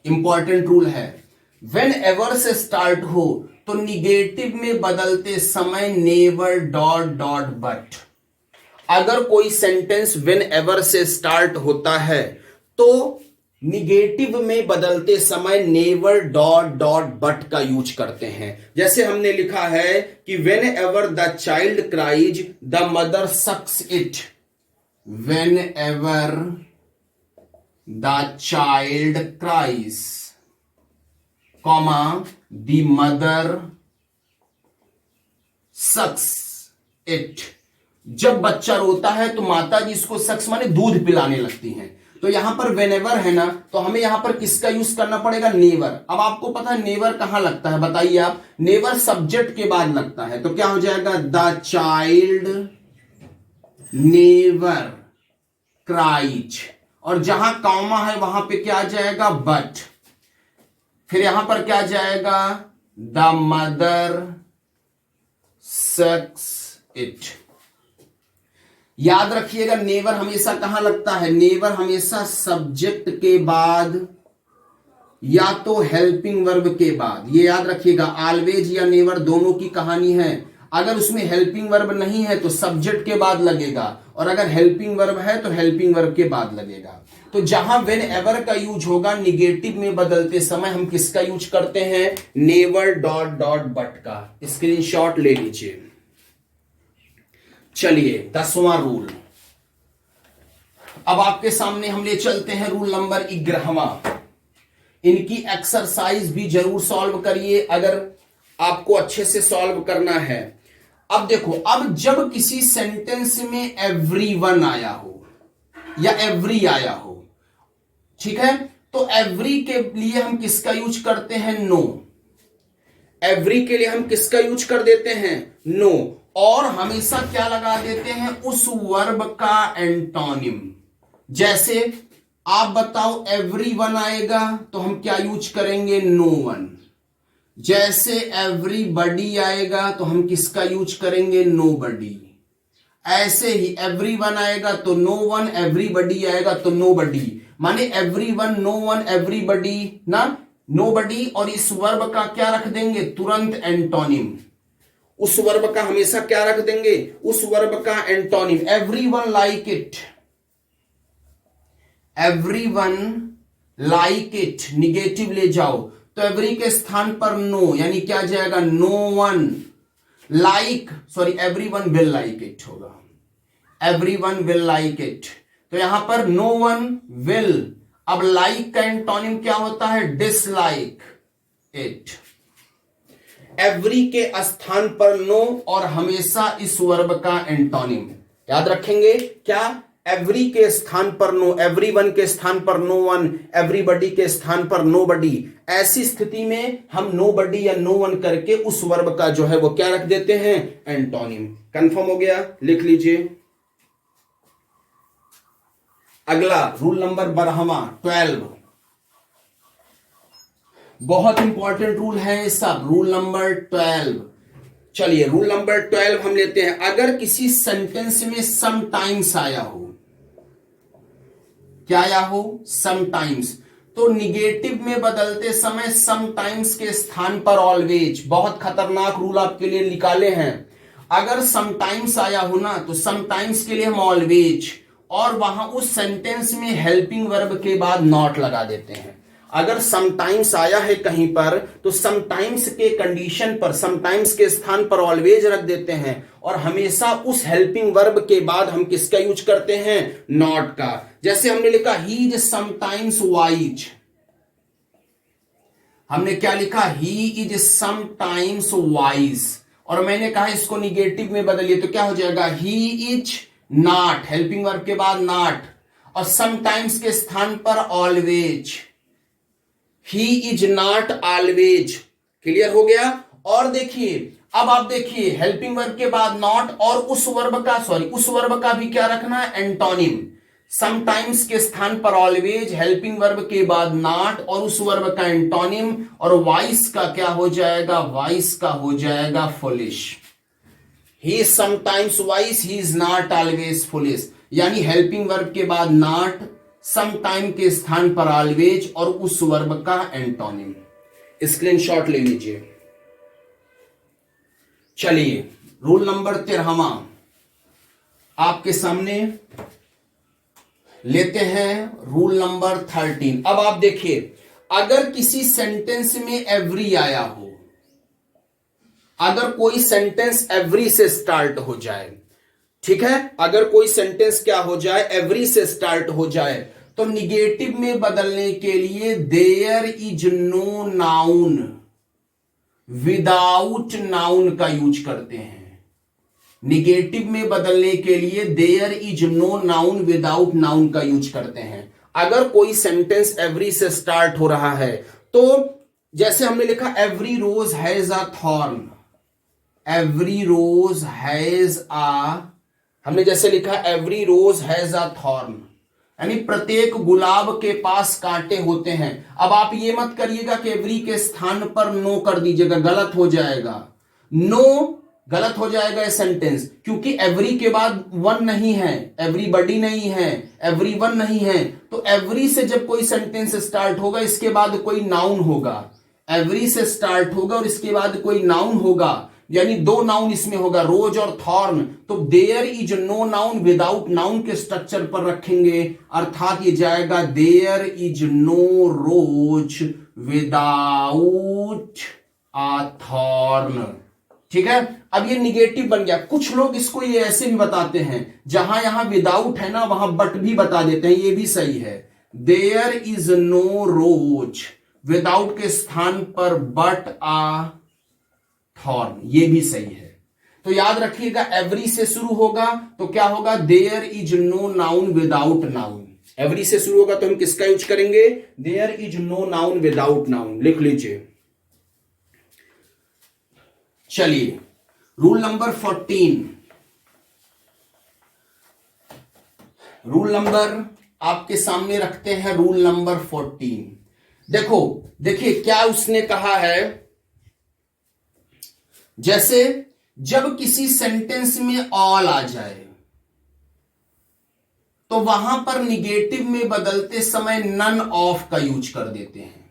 इंपॉर्टेंट रूल है, वेन एवर से स्टार्ट हो तो निगेटिव में बदलते समय नेवर डॉट डॉट बट। अगर कोई सेंटेंस वेन एवर से स्टार्ट होता है तो निगेटिव में बदलते समय नेवर डॉट डॉट बट का यूज करते हैं। जैसे हमने लिखा है कि whenever the child cries the mother sucks it. Whenever the child cries comma the mother sucks it. जब बच्चा रोता है तो माता जी इसको सक्स माने दूध पिलाने लगती हैं। तो यहां पर वेनेवर है ना, तो हमें यहां पर किसका यूज करना पड़ेगा, नेवर। अब आपको पता है नेवर कहां लगता है, बताइए आप। नेवर सब्जेक्ट के बाद लगता है, तो क्या हो जाएगा, द चाइल्ड नेवर क्राइज। और जहां कॉमा है वहां पे क्या आ जाएगा, बट। फिर यहां पर क्या जाएगा, द मदर सक्स इट। याद रखिएगा नेवर हमेशा कहां लगता है, नेवर हमेशा सब्जेक्ट के बाद या तो हेल्पिंग वर्ब के बाद। ये याद रखिएगा, ऑलवेज या नेवर दोनों की कहानी है। अगर उसमें हेल्पिंग वर्ब नहीं है तो सब्जेक्ट के बाद लगेगा, और अगर हेल्पिंग वर्ब है तो हेल्पिंग वर्ब के बाद लगेगा। तो जहां वेन एवर का यूज होगा निगेटिव में बदलते समय हम किसका यूज करते हैं, नेवर डॉट डॉट बट का। स्क्रीनशॉट ले लीजिए। चलिए 10वां रूल अब आपके सामने हम ले चलते हैं। रूल नंबर 11वां। इनकी एक्सरसाइज भी जरूर सॉल्व करिए अगर आपको अच्छे से सॉल्व करना है। अब देखो, अब जब किसी सेंटेंस में एवरीवन आया हो या एवरी आया हो, ठीक है, तो एवरी के लिए हम किसका यूज करते हैं, नो। एवरी के लिए हम किसका यूज कर देते हैं, नो। और हमेशा क्या लगा देते हैं, उस वर्ब का एंटोनिम। जैसे आप बताओ एवरीवन आएगा तो हम क्या यूज करेंगे, नो वन। जैसे एवरीबॉडी आएगा तो हम किसका यूज करेंगे, नोबडी। ऐसे ही एवरीवन आएगा तो नो वन, एवरीबॉडी आएगा तो नोबडी। माने एवरीवन, नो वन, एवरीबॉडी ना, नोबडी। और इस वर्ब का क्या रख देंगे, तुरंत एंटोनिम। उस वर्ब का हमेशा क्या रख देंगे, उस वर्ब का antonym. Everyone like it, everyone like it, negative ले जाओ तो एवरी के स्थान पर नो, यानी क्या जाएगा, no one like, sorry everyone will like it होगा, एवरीवन विल लाइक इट। तो यहां पर नो वन विल। अब लाइक का एंटोनिम क्या होता है, डिसलाइक इट। एवरी के स्थान पर नो और हमेशा इस वर्ब का एंटोनिम याद रखेंगे, क्या, एवरी के स्थान पर नो, एवरीवन के स्थान पर नो वन, एवरीबॉडी के स्थान पर नोबडी। ऐसी स्थिति में हम नोबडी या नो वन करके उस वर्ब का जो है वो क्या रख देते हैं, एंटोनिम। कंफर्म हो गया, लिख लीजिए। अगला रूल नंबर 12, बहुत इंपॉर्टेंट रूल है ये सब, रूल नंबर 12। चलिए रूल नंबर 12 हम लेते हैं। अगर किसी सेंटेंस में समटाइम्स आया हो, क्या आया हो, समटाइम्स, तो निगेटिव में बदलते समय समटाइम्स के स्थान पर ऑलवेज। बहुत खतरनाक रूल आपके लिए निकाले हैं। अगर समटाइम्स आया हो ना तो समटाइम्स के लिए हम ऑलवेज, और वहां उस सेंटेंस में हेल्पिंग वर्ब के बाद नॉट लगा देते हैं। अगर समटाइम्स आया है कहीं पर तो समटाइम्स के कंडीशन पर, समटाइम्स के स्थान पर ऑलवेज रख देते हैं, और हमेशा उस हेल्पिंग वर्ब के बाद हम किसका यूज करते हैं, नॉट का। जैसे हमने लिखा ही इज समटाइम्स वाइज, हमने क्या लिखा, ही इज समटाइम्स वाइज, और मैंने कहा इसको निगेटिव में बदलिए तो क्या हो जाएगा, he is not, helping verb के बाद नॉट, और समटाइम्स के स्थान पर always, he is not always. Clear हो गया। और देखिए, अब आप देखिए हेल्पिंग वर्ब के बाद नॉट, और उस वर्ब का, सॉरी उस वर्ब का भी क्या रखना है, एंटोनिम। समटाइम्स के स्थान पर ऑलवेज, हेल्पिंग वर्ब के बाद नॉट, और उस वर्ब का एंटोनिम। और वाइस का क्या हो जाएगा, वाइस का हो जाएगा foolish. He is sometimes vice, he is not always foolish. यानी हेल्पिंग वर्ब के बाद नॉट, सम टाइम के स्थान पर ऑलवेज और उस वर्ब का एंटोनिम। स्क्रीनशॉट ले लीजिए। चलिए रूल नंबर 13वां आपके सामने लेते हैं। Rule number 13। अब आप देखिए, अगर किसी सेंटेंस में एवरी आया हो, अगर कोई सेंटेंस एवरी से स्टार्ट हो जाए, ठीक है, अगर कोई सेंटेंस क्या हो जाए, एवरी से स्टार्ट हो जाए, तो निगेटिव में बदलने के लिए there is no noun without noun का यूज करते हैं। निगेटिव में बदलने के लिए there is no noun without noun का यूज करते हैं। अगर कोई सेंटेंस एवरी से स्टार्ट हो रहा है, तो जैसे हमने लिखा every rose has a thorn, every rose has a, हमने जैसे लिखा every rose has a thorn, यानी प्रत्येक गुलाब के पास कांटे होते हैं। अब आप ये मत करिएगा कि एवरी के स्थान पर नो कर दीजिएगा, गलत हो जाएगा। नो गलत हो जाएगा ये सेंटेंस, क्योंकि एवरी के बाद वन नहीं है, एवरीबॉडी नहीं है, एवरीवन नहीं है। तो एवरी से जब कोई सेंटेंस स्टार्ट होगा, इसके बाद कोई नाउन होगा। एवरी से स्टार्ट होगा और इसके बाद कोई नाउन होगा, यानी दो नाउन इसमें होगा, रोज और थॉर्न। तो there is no noun without noun के स्ट्रक्चर पर रखेंगे, अर्थात ये जाएगा there is no rose without a thorn. ठीक है, अब ये निगेटिव बन गया। कुछ लोग इसको ये ऐसे भी बताते हैं, जहां यहां विदाउट है ना, वहां बट भी बता देते हैं, ये भी सही है। There is no rose, without के स्थान पर बट आ थॉर्न, ये भी सही है। तो याद रखिएगा, एवरी से शुरू होगा तो क्या होगा, there is no noun without noun. Every से शुरू होगा तो हम किसका यूज करेंगे, there is no noun without noun, लिख लीजिए। चलिए रूल नंबर 14। रूल नंबर आपके सामने रखते हैं, रूल नंबर 14। देखो, देखिए क्या उसने कहा है। जैसे जब किसी सेंटेंस में ऑल आ जाए, तो वहां पर निगेटिव में बदलते समय नन ऑफ का यूज कर देते हैं।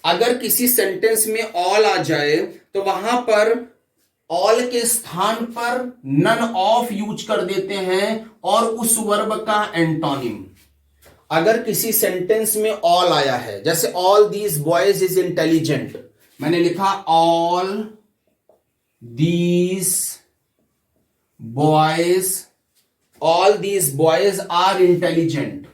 अगर किसी सेंटेंस में ऑल आ जाए तो वहां पर ऑल के स्थान पर नन ऑफ यूज कर देते हैं और उस वर्ब का एंटोनिम। अगर किसी सेंटेंस में ऑल आया है, जैसे all these boys is intelligent, मैंने लिखा all these boys, all these boys are intelligent,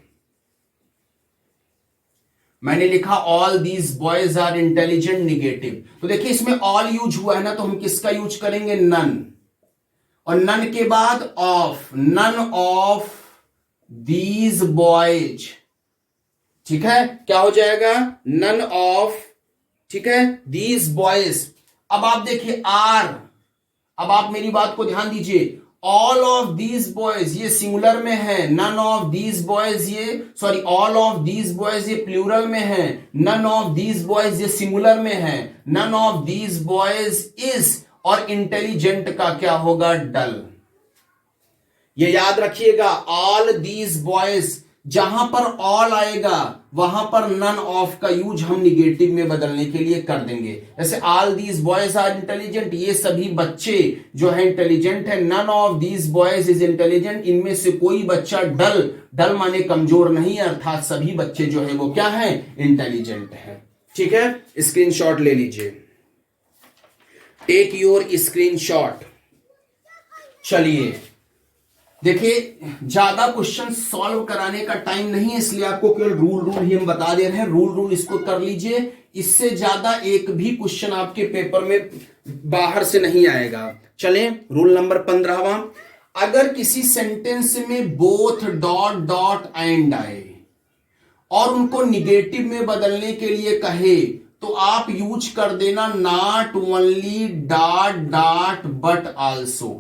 मैंने लिखा all these boys are intelligent, negative. तो देखिए इसमें ऑल यूज हुआ है ना, तो हम किसका यूज करेंगे, नन, और नन के बाद of, none of these boys. ठीक है, क्या हो जाएगा, नन ऑफ, ठीक है, दीज बॉयज। अब आप देखिए आर, अब आप मेरी बात को ध्यान दीजिए, ऑल ऑफ दीज बॉयज ये सिंगुलर में है, नन ऑफ दीज बॉयज ये, sorry, all of these boys ये प्लूरल में है, नन ऑफ दीज बॉयज ये सिंगुलर में है, none of these boys is, और इंटेलिजेंट का क्या होगा, डल। ये याद रखिएगा, ऑल दीज बॉयज, जहां पर ऑल आएगा वहां पर नन ऑफ का यूज हम निगेटिव में बदलने के लिए कर देंगे। जैसे all these boys are intelligent, ये सभी बच्चे जो है इंटेलिजेंट है। None of these boys is intelligent, इनमें से कोई बच्चा डल, डल माने कमजोर नहीं, अर्थात सभी बच्चे जो है वो क्या है, इंटेलिजेंट है। ठीक है, स्क्रीनशॉट ले लीजिए, टेक योर स्क्रीनशॉट। चलिए देखिए, ज्यादा क्वेश्चन सॉल्व कराने का टाइम नहीं है, इसलिए आपको केवल रूल ही हम बता दे रहे हैं। रूल इसको कर लीजिए, इससे ज्यादा एक भी क्वेश्चन आपके पेपर में बाहर से नहीं आएगा। चलें, रूल नंबर 15वां, अगर किसी सेंटेंस में बोथ डॉट डॉट एंड आए और उनको निगेटिव में बदलने के लिए कहे, तो आप यूज कर देना not only dot dot but also.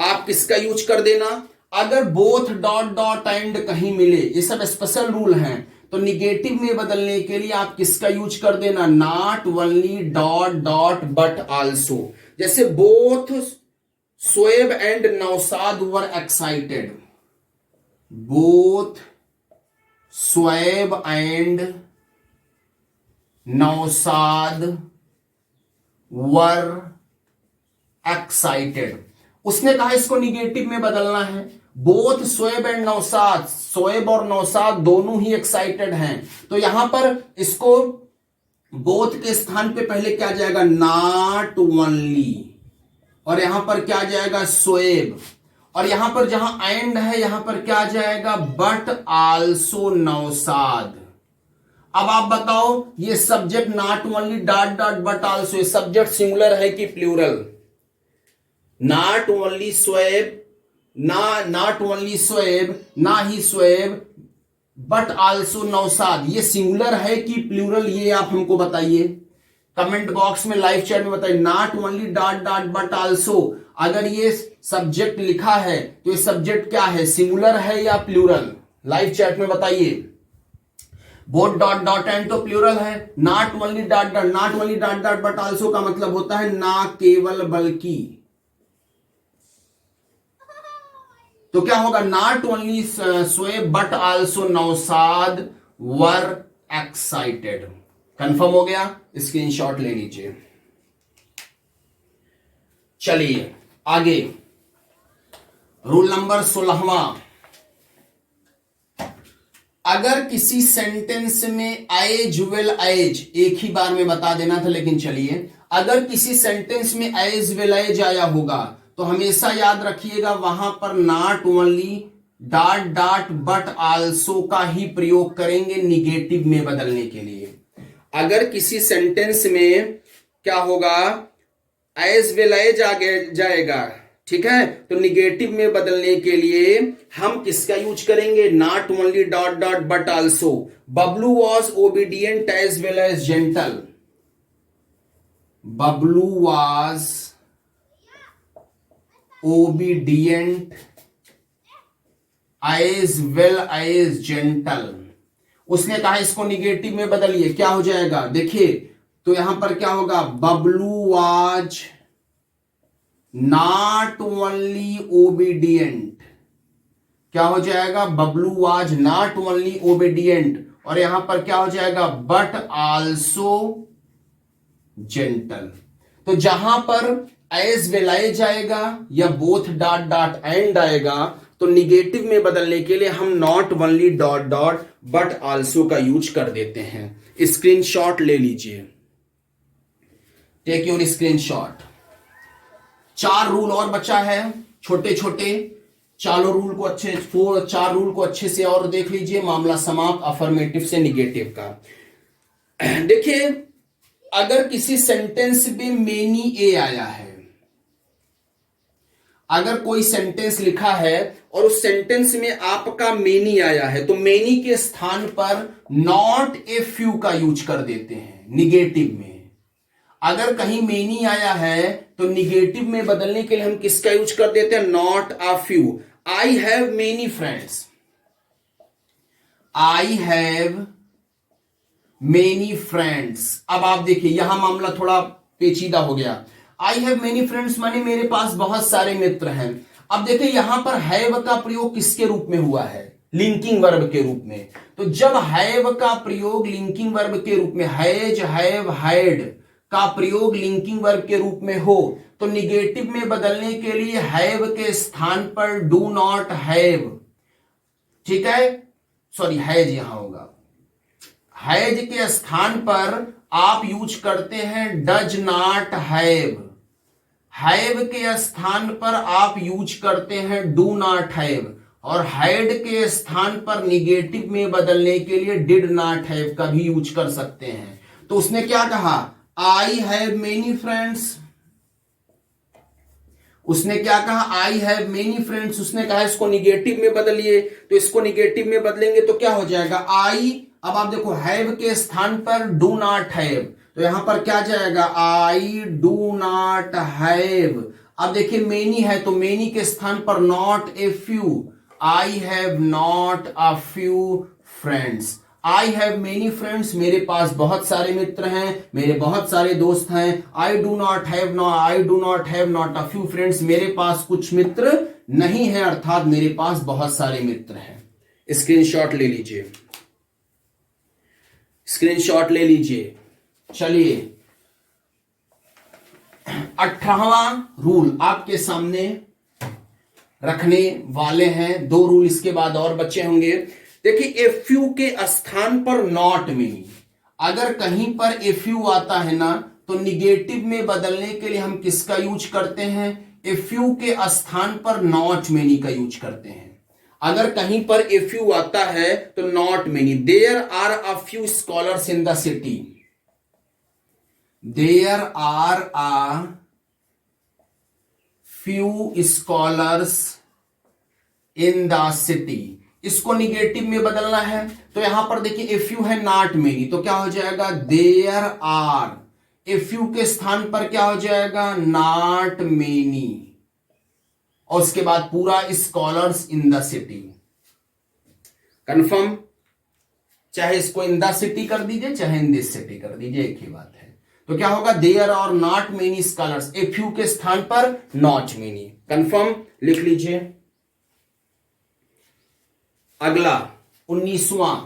आप किसका यूज कर देना, अगर बोथ डॉट डॉट एंड कहीं मिले, ये सब स्पेशल रूल हैं, तो निगेटिव में बदलने के लिए आप किसका यूज कर देना, not only dot dot but also. जैसे both Shoaib and Naushad were excited, both Shoaib and Naushad were excited. उसने कहा इसको निगेटिव में बदलना है। बोथ शोएब एंड नौशाद, शोएब और नौशाद दोनों ही एक्साइटेड हैं, तो यहां पर इसको बोथ के स्थान पे पहले क्या जाएगा, नॉट ओनली, और यहां पर क्या जाएगा, शोएब, और यहां पर जहां एंड है यहां पर क्या जाएगा, बट आल्सो नौशाद। अब आप बताओ ये subject not only dot dot but also, ये सब्जेक्ट सिंगुलर है कि plural? Not only Shoaib, not only Shoaib, ना ही शोएब, बट आल्सो नौशाद, ये सिंगुलर है कि प्लूरल, ये आप हमको बताइए कमेंट बॉक्स में, लाइव चैट में बताइए। Not only dot dot but also, अगर ये सब्जेक्ट लिखा है तो ये सब्जेक्ट क्या है, सिंगुलर है या प्लूरल? लाइव चैट में बताइए। बोथ डॉट डॉट एंड तो प्लूरल है, not only dot dot, not only dot dot but also का मतलब होता है ना केवल बल्कि, तो क्या होगा, not only Shoaib but also Naushad were excited. Confirm हो गया? स्क्रीनशॉट ले लीजिए। चलिए आगे, रूल नंबर 16वां, अगर किसी सेंटेंस में एज वेल एज, एक ही बार में बता देना था लेकिन चलिए, अगर किसी सेंटेंस में एज वेल एज आया होगा तो हमेशा याद रखिएगा वहां पर not only dot dot but also का ही प्रयोग करेंगे निगेटिव में बदलने के लिए। अगर किसी सेंटेंस में क्या होगा, एज वेल एज आ जाएगा, ठीक है, तो निगेटिव में बदलने के लिए हम किसका यूज करेंगे, not only dot dot but also. Bablu was obedient as well as gentle, Bablu was obedient as well as gentle. उसने कहा इसको निगेटिव में बदलिए, क्या हो जाएगा, देखिए तो यहां पर क्या होगा, Bablu was not only obedient, क्या हो जाएगा, Bablu was not only obedient, और यहां पर क्या हो जाएगा, बट आल्सो जेंटल। तो जहां पर एज वेल एज आएगा या बोथ डॉट डॉट एंड आएगा तो निगेटिव में बदलने के लिए हम not only dot dot but also का यूज कर देते हैं। स्क्रीनशॉट ले लीजिए, टेक योर स्क्रीनशॉट। 4 रूल और बचा है, छोटे छोटे, चारों रूल को अच्छे 4 रूल को अच्छे से और देख लीजिए, मामला समाप्त अफर्मेटिव से निगेटिव का। देखिए अगर किसी सेंटेंस में मेनी ए आया है, अगर कोई सेंटेंस लिखा है और उस सेंटेंस में आपका मेनी आया है तो मेनी के स्थान पर नॉट ए फ्यू का यूज कर देते हैं निगेटिव में। अगर कहीं मेनी आया है तो निगेटिव में बदलने के लिए हम किसका यूज कर देते हैं, not a few. I have many friends, I have many friends. अब आप देखिए यहां मामला थोड़ा पेचीदा हो गया। आई हैव मेनी फ्रेंड्स माने मेरे पास बहुत सारे मित्र हैं। अब देखिए यहां पर हैव का प्रयोग किसके रूप में हुआ है, लिंकिंग वर्ब के रूप में। तो जब हैव का प्रयोग लिंकिंग वर्ब के रूप में, हैज हैव हैड का प्रयोग लिंकिंग वर्ब के रूप में हो तो निगेटिव में बदलने के लिए हैव के स्थान पर डू नॉट हैव, ठीक है, सॉरी हैज यहां होगा, हैज के स्थान पर आप यूज करते हैं डज नॉट हैव, हैव के स्थान पर आप यूज करते हैं डू नॉट हैव, और हैड के स्थान पर निगेटिव में बदलने के लिए डिड नॉट हैव का भी यूज कर सकते हैं। तो उसने क्या कहा, आई हैव मेनी फ्रेंड्स, उसने क्या कहा, आई हैव मेनी फ्रेंड्स, उसने कहा इसको निगेटिव में बदलिए, तो इसको निगेटिव में बदलेंगे तो क्या हो जाएगा, आई, अब आप देखो हैव के स्थान पर डू नॉट हैव, तो यहां पर क्या जाएगा, आई डू नॉट हैव। अब देखिए मेनी है तो मेनी के स्थान पर not a few, I have not a few friends. I have many friends, मेरे पास बहुत सारे मित्र हैं, मेरे बहुत सारे दोस्त हैं। I do not have not a few friends, मेरे पास कुछ मित्र नहीं है, अर्थात मेरे पास बहुत सारे मित्र हैं। स्क्रीनशॉट ले लीजिए, स्क्रीनशॉट ले लीजिए। चलिए 18वां रूल आपके सामने रखने वाले हैं। 2 रूल इसके बाद और बचे होंगे। देखिए ए फ्यू के स्थान पर नॉट मेनी, अगर कहीं पर ए फ्यू आता है ना तो निगेटिव में बदलने के लिए हम किसका यूज करते हैं? ए फ्यू के स्थान पर नॉट मेनी का यूज करते हैं। अगर कहीं पर ए फ्यू आता है तो not many. There are a few scholars in the city, there are a few scholars in the city, इसको निगेटिव में बदलना है तो यहां पर देखिए इफ यू है नॉट मेनी, तो क्या हो जाएगा? देयर आर, इफ यू के स्थान पर क्या हो जाएगा? नॉट मेनी, और उसके बाद पूरा scholars in the city. Confirm? चाहे इसको इन द सिटी कर दीजिए चाहे इन दिस सिटी कर दीजिए, एक ही बात है। तो क्या होगा? There are not many scholars, a few के स्थान पर नॉट मेनी। कंफर्म? लिख लीजिए। अगला 19वां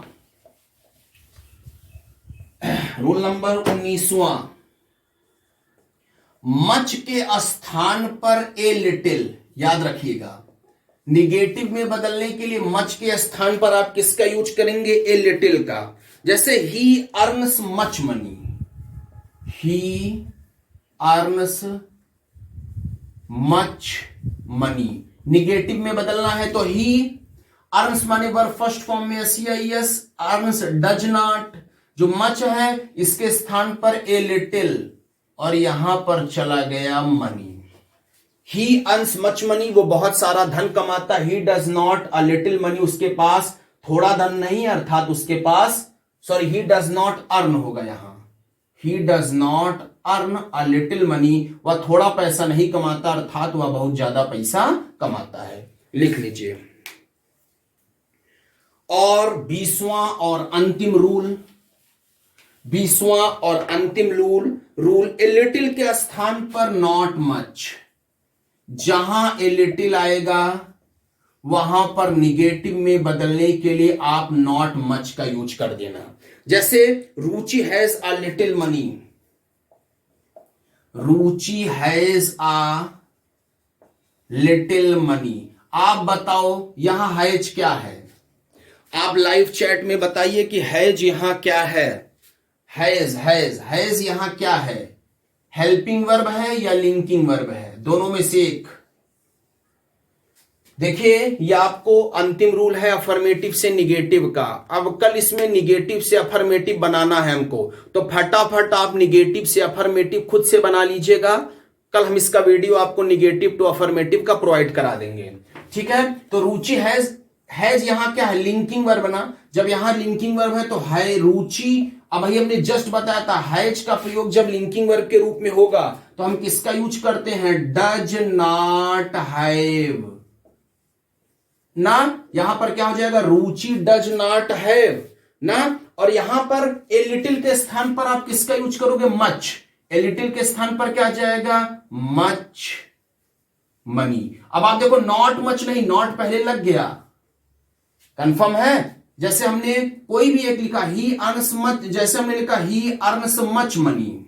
रूल नंबर 19वां, मच के स्थान पर ए लिटिल। याद रखिएगा, निगेटिव में बदलने के लिए मच के स्थान पर आप किसका यूज करेंगे? ए लिटिल का। जैसे ही earns much money, he earns much money, negative में बदलना है तो ही अर्न्स माने वर्ब फर्स्ट फॉर्म में एस, अर्न्स डज नॉट, जो मच है इसके स्थान पर ए लिटिल और यहां पर चला गया money. He earns much money, वो बहुत सारा धन कमाता। He does not a little money, उसके पास थोड़ा धन नहीं, अर्थात उसके पास, sorry he does not earn होगा यहां, he does not earn a little money, वह थोड़ा पैसा नहीं कमाता अर्थात वह बहुत ज्यादा पैसा कमाता है। लिख लीजिए। और 20वां और अंतिम रूल, 20वां और अंतिम रूल ए लिटिल के स्थान पर नॉट मच। जहां ए लिटिल आएगा वहां पर निगेटिव में बदलने के लिए आप नॉट मच का यूज कर देना। जैसे Ruchi has a little money, Ruchi has a little money. आप बताओ यहां हैज क्या है? आप लाइव चैट में बताइए कि हैज यहां क्या है? हैज यहां क्या है? हेल्पिंग वर्ब है या लिंकिंग वर्ब है? दोनों में से एक। देखिए ये आपको अंतिम रूल है अफर्मेटिव से निगेटिव का। अब कल इसमें निगेटिव से अफर्मेटिव बनाना है हमको, तो फटाफट आप निगेटिव से अफर्मेटिव खुद से बना लीजिएगा। कल हम इसका वीडियो आपको निगेटिव टू अफर्मेटिव का प्रोवाइड करा देंगे, ठीक है। तो रुचि हैज यहां क्या है? लिंकिंग वर्ब ना। जब यहां लिंकिंग वर्ब है तो है रुचि। अब भाई हमने जस्ट बताया था हैज का प्रयोग जब लिंकिंग वर्ब के रूप में होगा तो हम किसका यूज करते हैं? डज नॉट हैव ना। यहां पर क्या हो जाएगा? रुचि डज नॉट हैव ना। और यहां पर ए लिटिल के स्थान पर आप किसका यूज करोगे? मच। ए लिटिल के स्थान पर क्या जाएगा? Much money. अब आप देखो नॉट मच नहीं, नॉट पहले लग गया। कंफर्म है? जैसे हमने कोई भी एक लिखा ही अर्न्स मच, जैसे हमने लिखा ही अर्न्स मच मनी।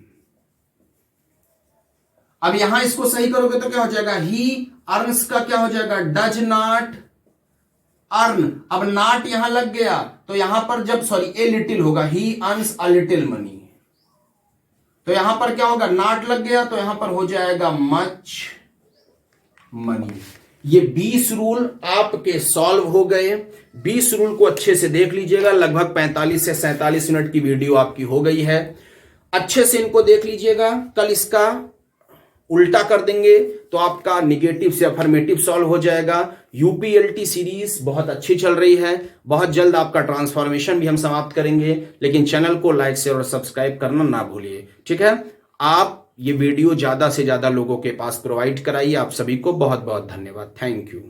अब यहां इसको सही करोगे तो क्या हो जाएगा? ही अर्न्स का क्या हो जाएगा? Does not earn. अब नॉट यहां लग गया तो यहां पर जब सॉरी ए लिटिल होगा, ही अर्न्स अ लिटिल मनी, तो यहां पर क्या होगा? नॉट लग गया तो यहां पर हो जाएगा मच मनी। ये 20 रूल आपके सॉल्व हो गए। 20 रूल को अच्छे से देख लीजिएगा। लगभग 45 से 47 मिनट की वीडियो आपकी हो गई है। अच्छे से इनको देख लीजिएगा। कल इसका उल्टा कर देंगे तो आपका निगेटिव से अफर्मेटिव सॉल्व हो जाएगा। यूपीएलटी सीरीज बहुत अच्छी चल रही है। बहुत जल्द आपका ट्रांसफॉर्मेशन भी हम समाप्त करेंगे, लेकिन चैनल को लाइक शेयर और सब्सक्राइब करना ना भूलिए, ठीक है। आप ये वीडियो ज्यादा से ज्यादा लोगों के पास प्रोवाइड कराइए। आप सभी को बहुत बहुत धन्यवाद। Thank you.